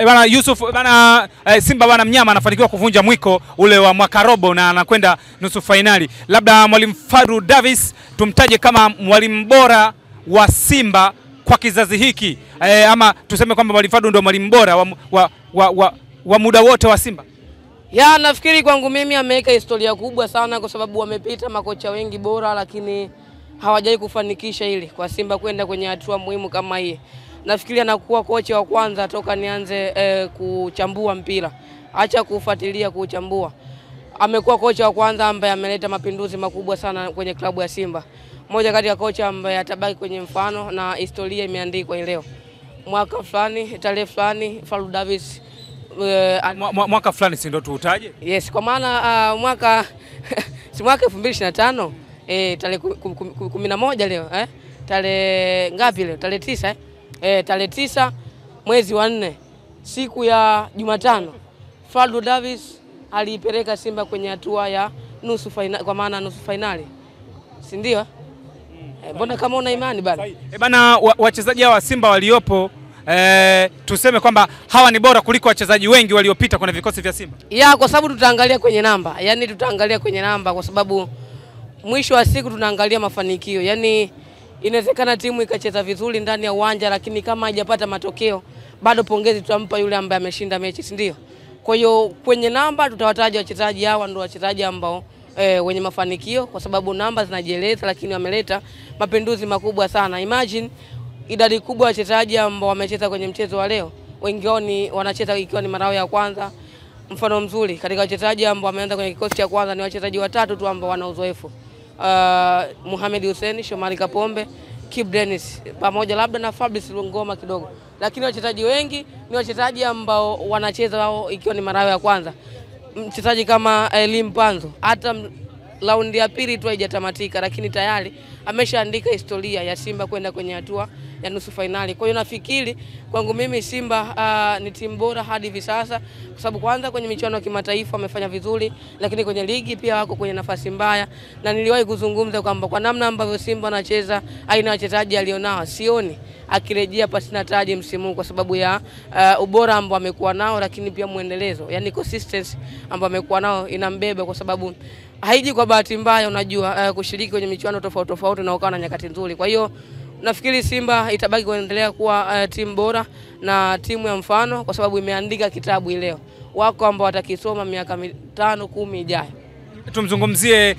Bana Yusuf bana, Simba bana mnyama anafanikiwa kuvunja mwiko ule wa mwaka robo na anakwenda nusu finali. Labda Mwalimu Fadlu Davis tumtaje kama mwalimu bora wa Simba kwa kizazi hiki, ama tuseme kwamba Mwalimu Fadlu ndio mwalimu bora wa muda wote wa Simba? Ya, nafikiri kwangu mimi ameweka historia kubwa sana kwa sababu wamepita makocha wengi bora lakini hawajai kufanikisha hili kwa Simba kwenda kwenye hatua muhimu kama hii. Nafikiri anakuwa kocha wa kwanza toka nianze kuchambua mpira. Acha kufuatilia, kuchambua. Amekuwa kocha wa kwanza ambaye ameleta mapinduzi makubwa sana kwenye klabu ya Simba. Mmoja kati ya kocha ambaye atabaki kwenye mfano na historia imeandikwa leo. Mwaka fulani, tarehe fulani, Fadlu Davis mwaka fulani si ndio tuutaje? Yes, kwa maana mwaka si mwaka 2025 tarehe 11 leo tarehe ngapi leo? Tarehe 9 tarehe 9 mwezi wa 4 siku ya Jumatano Fadlu Davis aliipeleka Simba kwenye hatua ya nusu finali, kwa maana nusu finali. Si ndio? Mbona kama una imani bana? Bana wachezaji wa Simba waliopo tuseme kwamba hawa ni bora kuliko wachezaji wengi waliopita kwenye vikosi vya Simba. Ya, kwa sababu tutaangalia kwenye namba. Yaani tutaangalia kwenye namba kwa sababu mwisho wa siku tunaangalia mafanikio. Yaani inawezekana timu ikacheza vizuri ndani ya uwanja lakini kama haijapata matokeo bado pongezi tutampa yule ambaye ameshinda mechi, si ndio? Kwa hiyo kwenye namba tutawataja wachezaji hawa ndio wachezaji ambao wenye mafanikio kwa sababu namba zinajieleza lakini wameleta mapinduzi makubwa sana. Imagine idadi kubwa ya wachezaji ambao wamecheza kwenye mchezo wa leo, wengi wao ni wanacheza ikiwa ni mara yao ya kwanza. Mfano mzuri katika wachezaji ambao wameanza kwenye kikosi cha kwanza ni wachezaji watatu tu ambao wana uzoefu. Mohamed Hussein, Shomari Kapombe, Kibu Denis pamoja labda na Fabrice Ngoma kidogo. Lakini wachezaji wengi ni wachezaji ambao wanacheza wao ikiwa ni mara yao ya kwanza. Mchezaji kama Elim Panzo hata raundi ya pili tu haijatamatika lakini tayari ameshaandika historia ya Simba kwenda kwenye hatua ya nusu finali. Kwa hiyo nafikiri kwangu mimi Simba ni timu bora hadi hivi sasa kwa sababu kwanza kwenye michuano ya kimataifa wamefanya vizuri lakini kwenye ligi pia wako kwenye nafasi mbaya, na niliwahi kuzungumza kwamba kwa namna ambavyo Simba anacheza, aina ya wachezaji alionao, sioni akirejea pasina taji msimu kwa sababu ya ubora ambao amekuwa nao lakini pia muendelezo, yani consistency ambao amekuwa nao inambeba kwa sababu haiji kwa bahati mbaya, unajua kushiriki kwenye michuano tofauti tofauti na ukawa na nyakati nzuri. Kwa hiyo nafikiri Simba itabaki kuendelea kuwa timu bora na timu ya mfano kwa sababu imeandika kitabu leo. Wako ambao watakisoma miaka 5-10 ijayo. Tumzungumzie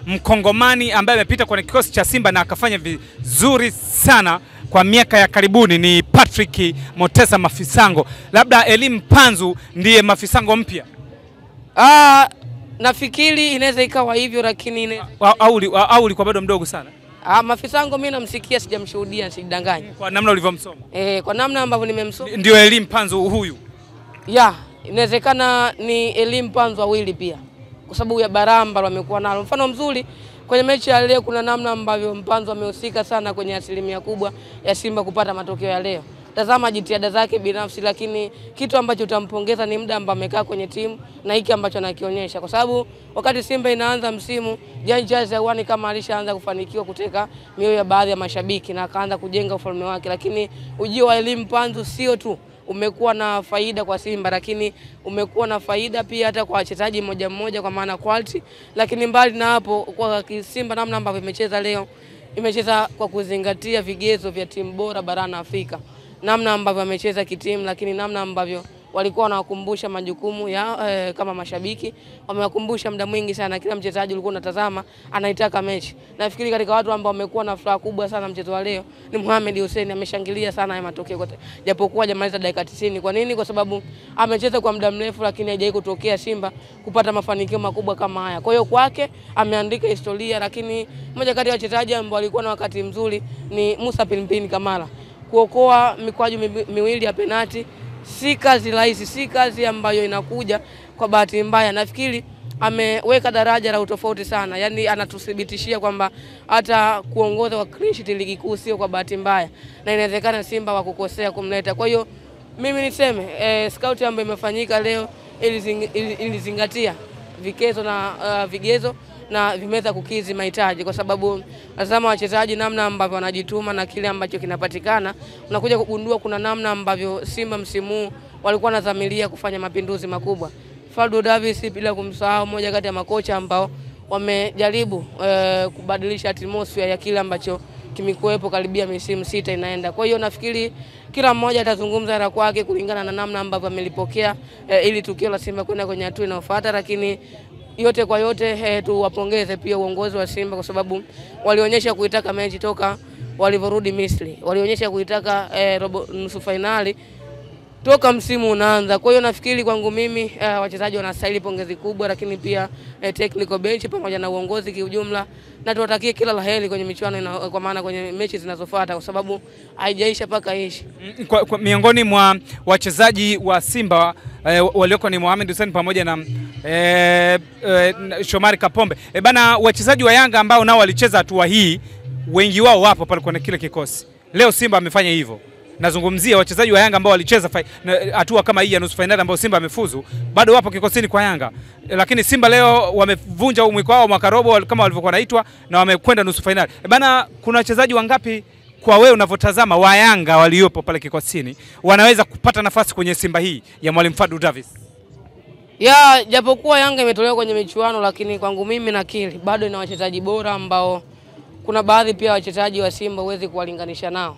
Mkongomani ambaye amepita kwenye kikosi cha Simba na akafanya vizuri sana kwa miaka ya karibuni, ni Patrick Motesa Mafisango. Labda Elim Panzu ndiye Mafisango mpya? Nafikiri inaweza ikawa hivyo lakini au ulikuwa bado mdogo sana. Mafisango mimi namsikia, sijamshuhudia, sidanganya. Kwa namna ulivyomsoma. Kwa namna ambavyo nimemsoma. Ndio Elim Panzu huyu. Ya, inawezekana ni Elim Panzu wawili pia. Kwa sababu ya baramba wamekuwa nalo. Mfano mzuri kwenye mechi ya leo kuna namna ambavyo Mpanzu amehusika sana kwenye asilimia kubwa ya Simba kupata matokeo ya leo. Tazama jitihada zake binafsi, lakini kitu ambacho utampongeza ni muda ambao amekaa kwenye timu na hiki ambacho anakionyesha kwa sababu wakati Simba inaanza msimu, Jean Charles Ahoua kama alishaanza kufanikiwa kuteka mioyo ya baadhi ya mashabiki na akaanza kujenga ufalme wake, lakini ujio wa Elim Panzu sio tu umekuwa na faida kwa Simba lakini umekuwa na faida pia hata kwa wachezaji mmoja mmoja kwa maana quality, lakini mbali na hapo kwa Simba namna ambavyo imecheza leo, imecheza kwa kuzingatia vigezo vya timu bora barani Afrika. Namna ambavyo amecheza kitimu lakini namna ambavyo walikuwa wanawakumbusha majukumu ya kama mashabiki, wamewakumbusha muda mwingi sana, kila mchezaji ulikuwa unatazama anaitaka mechi. Nafikiri katika watu ambao wamekuwa na furaha kubwa sana mchezo wa leo ni Mohamed Hussein, ameshangilia sana haya matokeo japokuwa hajamaliza dakika 90. Kwa nini? Kwa sababu amecheza kwa muda mrefu lakini haijawahi kutokea Simba kupata mafanikio makubwa kama haya. Kwa hiyo kwake ameandika historia, lakini mmoja kati ya wachezaji ambao walikuwa na wakati mzuri ni Musa Pilipili Kamara. Kuokoa mikwaju miwili ya penalti si kazi rahisi, si kazi ambayo inakuja kwa bahati mbaya. Nafikiri ameweka daraja la utofauti sana, yani anatuthibitishia kwamba hata kuongoza kwa clean sheet ligi kuu sio kwa bahati mbaya na inawezekana Simba wakukosea kumleta. Kwa hiyo mimi niseme scout ambayo imefanyika leo ilizingatia vigezo na vigezo na vimeweza kukidhi mahitaji, kwa sababu lazima wachezaji namna ambavyo wanajituma na kile ambacho kinapatikana, unakuja kugundua kuna namna ambavyo Simba msimu walikuwa wanadhamiria kufanya mapinduzi makubwa. Fadlu Davis bila kumsahau, mmoja kati ya makocha ambao wamejaribu kubadilisha atmosphere ya kile ambacho kimekuwepo karibia misimu 6 inaenda. Kwa hiyo nafikiri kila mmoja atazungumza na kwake kulingana na namna ambavyo amelipokea ili tukio la Simba kwenda kwenye hatua inayofuata, lakini yote kwa yote tuwapongeze pia uongozi wa Simba kwa sababu walionyesha kuitaka mechi toka walivyorudi Misri. Walionyesha kuitaka nusu finali toka msimu unaanza. Kwa hiyo nafikiri kwangu mimi wachezaji wanastahili pongezi kubwa, lakini pia technical bench pamoja na uongozi kiujumla, na tuwatakie kila laheri kwenye michuano kwa maana kwenye mechi zinazofuata kwa sababu haijaisha paka ishi. Kwa miongoni mwa wachezaji wa Simba walioko ni Mohamed Hussein pamoja na Shomari Kapombe. Bana, wachezaji wa Yanga ambao nao walicheza hatua hii wengi wao wapo pale kwenye kile kikosi. Leo Simba amefanya hivyo. Nazungumzia wachezaji wa Yanga ambao walicheza hatua kama hii ya nusu finali ambao Simba amefuzu, bado wapo kikosini kwa Yanga. Lakini Simba leo wamevunja mwiko wao mwaka robo kama walivyokuwa naitwa na wamekwenda nusu finali. Bana, kuna wachezaji wangapi kwa wewe unavyotazama wa Yanga waliopo pale kikosini wanaweza kupata nafasi kwenye Simba hii ya Mwalimu Fadlu Davis? Japokuwa Yanga imetolewa kwenye michuano, lakini kwangu mimi nakiri bado ina wachezaji bora ambao kuna baadhi pia wachezaji wa Simba huwezi kuwalinganisha nao.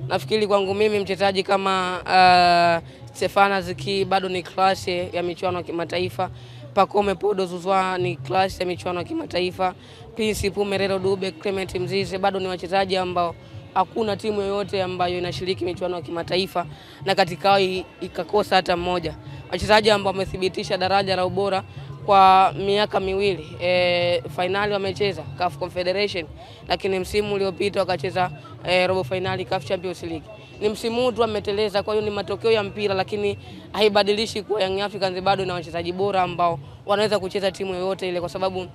Nafikiri kwangu mimi mchezaji kama Stefana Ziki bado ni klasi ya michuano ya kimataifa. Pacome Podo Zouzoua ni klasi ya michuano ya kimataifa. Prince Pumerero Dube, Clement Mzize bado ni wachezaji ambao hakuna timu yoyote ambayo inashiriki michuano ya kimataifa na katika hao ikakosa hata mmoja. Wachezaji ambao wamethibitisha daraja la ubora kwa miaka miwili. Finali wamecheza CAF Confederation, lakini msimu uliopita wakacheza robo finali CAF Champions League. Ni msimu tu ameteleza, kwa hiyo ni matokeo ya mpira, lakini haibadilishi kwa Young Africans bado na wachezaji bora ambao wanaweza kucheza timu yoyote ile, kwa sababu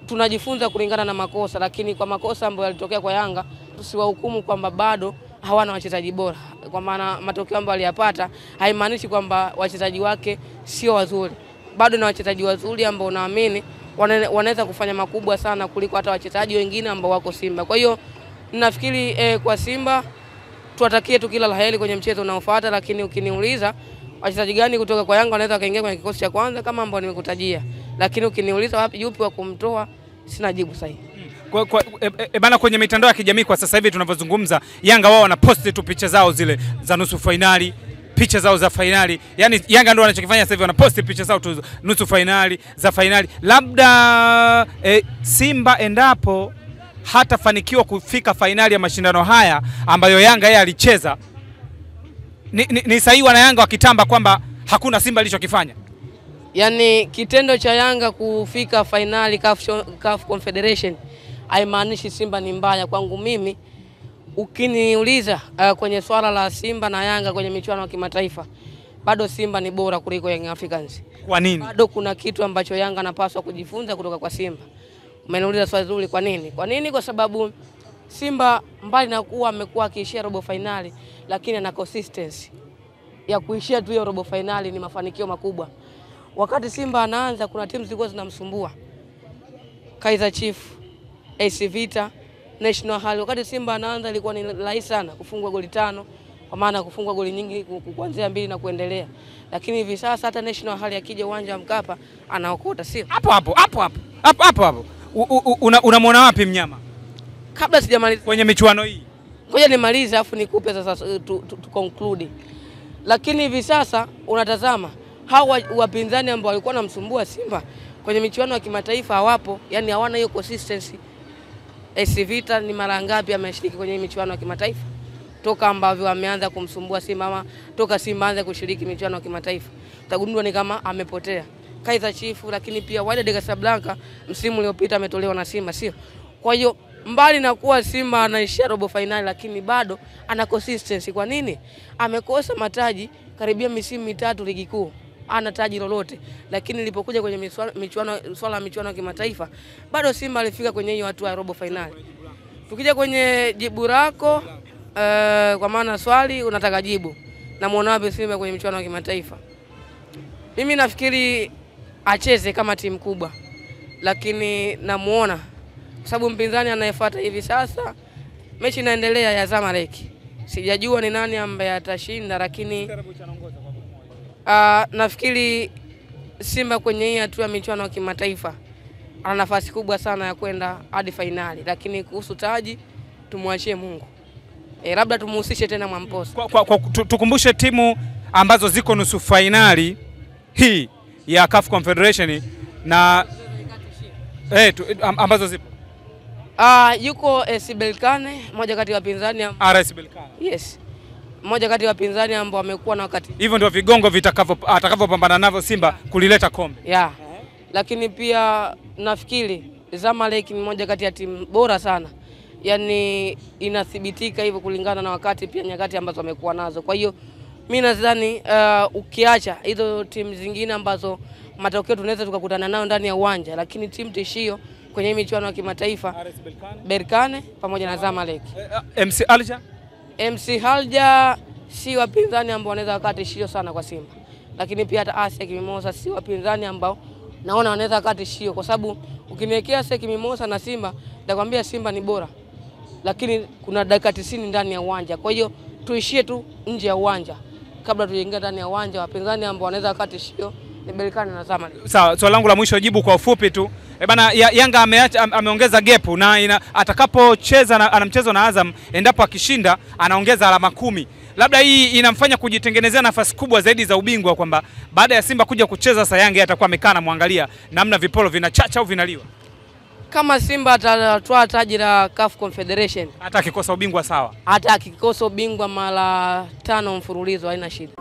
tunajifunza kulingana na makosa, lakini kwa makosa ambayo yalitokea kwa Yanga tusiwahukumu kwamba bado hawana wachezaji bora, kwa maana matokeo ambayo aliyapata haimaanishi kwamba wachezaji wake sio wazuri. Bado na wachezaji wazuri ambao naamini wanaweza kufanya makubwa sana kuliko hata wachezaji wengine ambao wako Simba. Kwa hiyo nafikiri kwa Simba tuwatakie tu kila laheri kwenye mchezo unaofuata, lakini ukiniuliza wachezaji gani kutoka kwa Yanga wanaweza kaingia kwenye kikosi cha kwanza kama ambao nimekutajia, lakini ukiniuliza wapi yupi wa kumtoa sina jibu sahihi. Bana, kwenye mitandao ya kijamii kwa sasa hivi tunavyozungumza, Yanga wao wanaposti tu picha zao zile za nusu finali, picha zao za finali. Yaani Yanga ndio wanachokifanya sasa hivi, wanaposti picha zao tu nusu finali, za finali. Labda Simba endapo hatafanikiwa kufika finali ya mashindano haya ambayo Yanga yeye alicheza, ni sahihi wana Yanga wakitamba kwamba hakuna Simba alichokifanya? Yaani kitendo cha Yanga kufika finali CAF Confederation haimaanishi Simba ni mbaya. Kwangu mimi ukiniuliza kwenye swala la Simba na Yanga kwenye michuano ya kimataifa, bado Simba ni bora kuliko Young Africans. Kwa nini? Bado kuna kitu ambacho Yanga anapaswa kujifunza kutoka kwa Simba. Umeniuliza swali zuri, kwa nini? Kwa nini? Kwa sababu Simba mbali na kuwa amekuwa akiishia robo finali, lakini ana consistency ya kuishia tu hiyo robo finali, ni mafanikio makubwa. Wakati Simba anaanza kuna timu zilikuwa zinamsumbua. Kaizer Chiefs, AC Vita, National Hall. Wakati Simba anaanza ilikuwa ni rahisi sana kufungwa goli 5, kwa maana kufungwa goli nyingi kuanzia 2 na kuendelea. Lakini hivi sasa hata National Hall akija uwanja wa Mkapa anaokota, sio? Hapo. Unamwona wapi mnyama? Kabla sijamaliza kwenye michuano hii, ngoja nimalize afu nikupe sasa tu conclude. Lakini hivi sasa unatazama hawa wapinzani ambao walikuwa wanamsumbua Simba kwenye michuano ya kimataifa hawapo, yani hawana hiyo consistency. AC Vita ni mara ngapi ameshiriki kwenye michuano ya kimataifa toka ambavyo ameanza kumsumbua Simba, ama toka Simba aanze kushiriki michuano ya kimataifa? Utagundua ni kama amepotea. Kaizer Chiefs, lakini pia Wydad Casablanca msimu uliopita ametolewa na Simba, sio? Kwa hiyo mbali na kuwa Simba anaishia robo finali, lakini bado ana consistency. Kwa nini? Amekosa mataji karibia misimu 3 ligi kuu, ana taji lolote, lakini ilipokuja kwenye michuano ya kimataifa bado Simba alifika kwenye hiyo hatua ya robo finali. Tukija kwenye jibu lako, kwa maana swali unataka jibu, na muona wapi Simba kwenye michuano ya kimataifa? Mimi nafikiri acheze kama timu kubwa, lakini namuona kwa sababu mpinzani anayefuata hivi sasa mechi inaendelea ya Zamalek. Sijajua ni nani ambaye atashinda, lakini nafikiri Simba kwenye hii hatua ya michuano ya kimataifa ana nafasi kubwa sana ya kwenda hadi fainali, lakini kuhusu taji tumwachie Mungu. Labda tumuhusishe tena Mwamposa. Tukumbushe timu ambazo ziko nusu fainali hii ya CAF Confederation na ambazo zipo. Yuko RS Berkane, moja kati ya wapinzani RS Berkane. Yes. Moja kati ya wapinzani ambao wamekuwa na wakati. Hivyo ndio vigongo atakavyopambana navyo Simba kulileta kombe. Yeah. Lakini pia nafikiri Zamalek ni moja kati ya timu bora sana. Yaani inathibitika hivyo kulingana na wakati pia nyakati ambazo wamekuwa nazo. Kwa hiyo mimi nadhani ukiacha hizo timu zingine ambazo matokeo tunaweza tukakutana nayo ndani ya uwanja, lakini timu tishio kwenye michuano ya kimataifa Berkane pamoja na Zamalek. MC Alger? MC Alger si wapinzani ambao wanaweza wakati tishio sana kwa Simba. Lakini pia hata ASEC Mimosas si wapinzani ambao naona wanaweza wakati tishio, kwa sababu ukiniwekea ASEC Mimosas na Simba nitakwambia Simba ni bora. Lakini kuna dakika 90 ndani ya uwanja. Kwa hiyo tuishie tu nje ya uwanja kabla tuingie ndani ya uwanja. Wapinzani ambao wanaweza wakati tishio ni Berkane na Zamalek. Sawa, swali langu la mwisho jibu kwa ufupi tu. Bana, Yanga ameongeza gap na atakapocheza ana mchezo na Azam, endapo akishinda anaongeza alama 10. Labda hii inamfanya kujitengenezea nafasi kubwa zaidi za ubingwa, kwamba baada ya Simba kuja kucheza sasa Yanga atakuwa amekaa na muangalia namna vipolo vinachacha au vinaliwa. Kama Simba atatoa taji la CAF Confederation, hata akikosa ubingwa sawa. Hata akikosa ubingwa mara 5 mfululizo haina shida.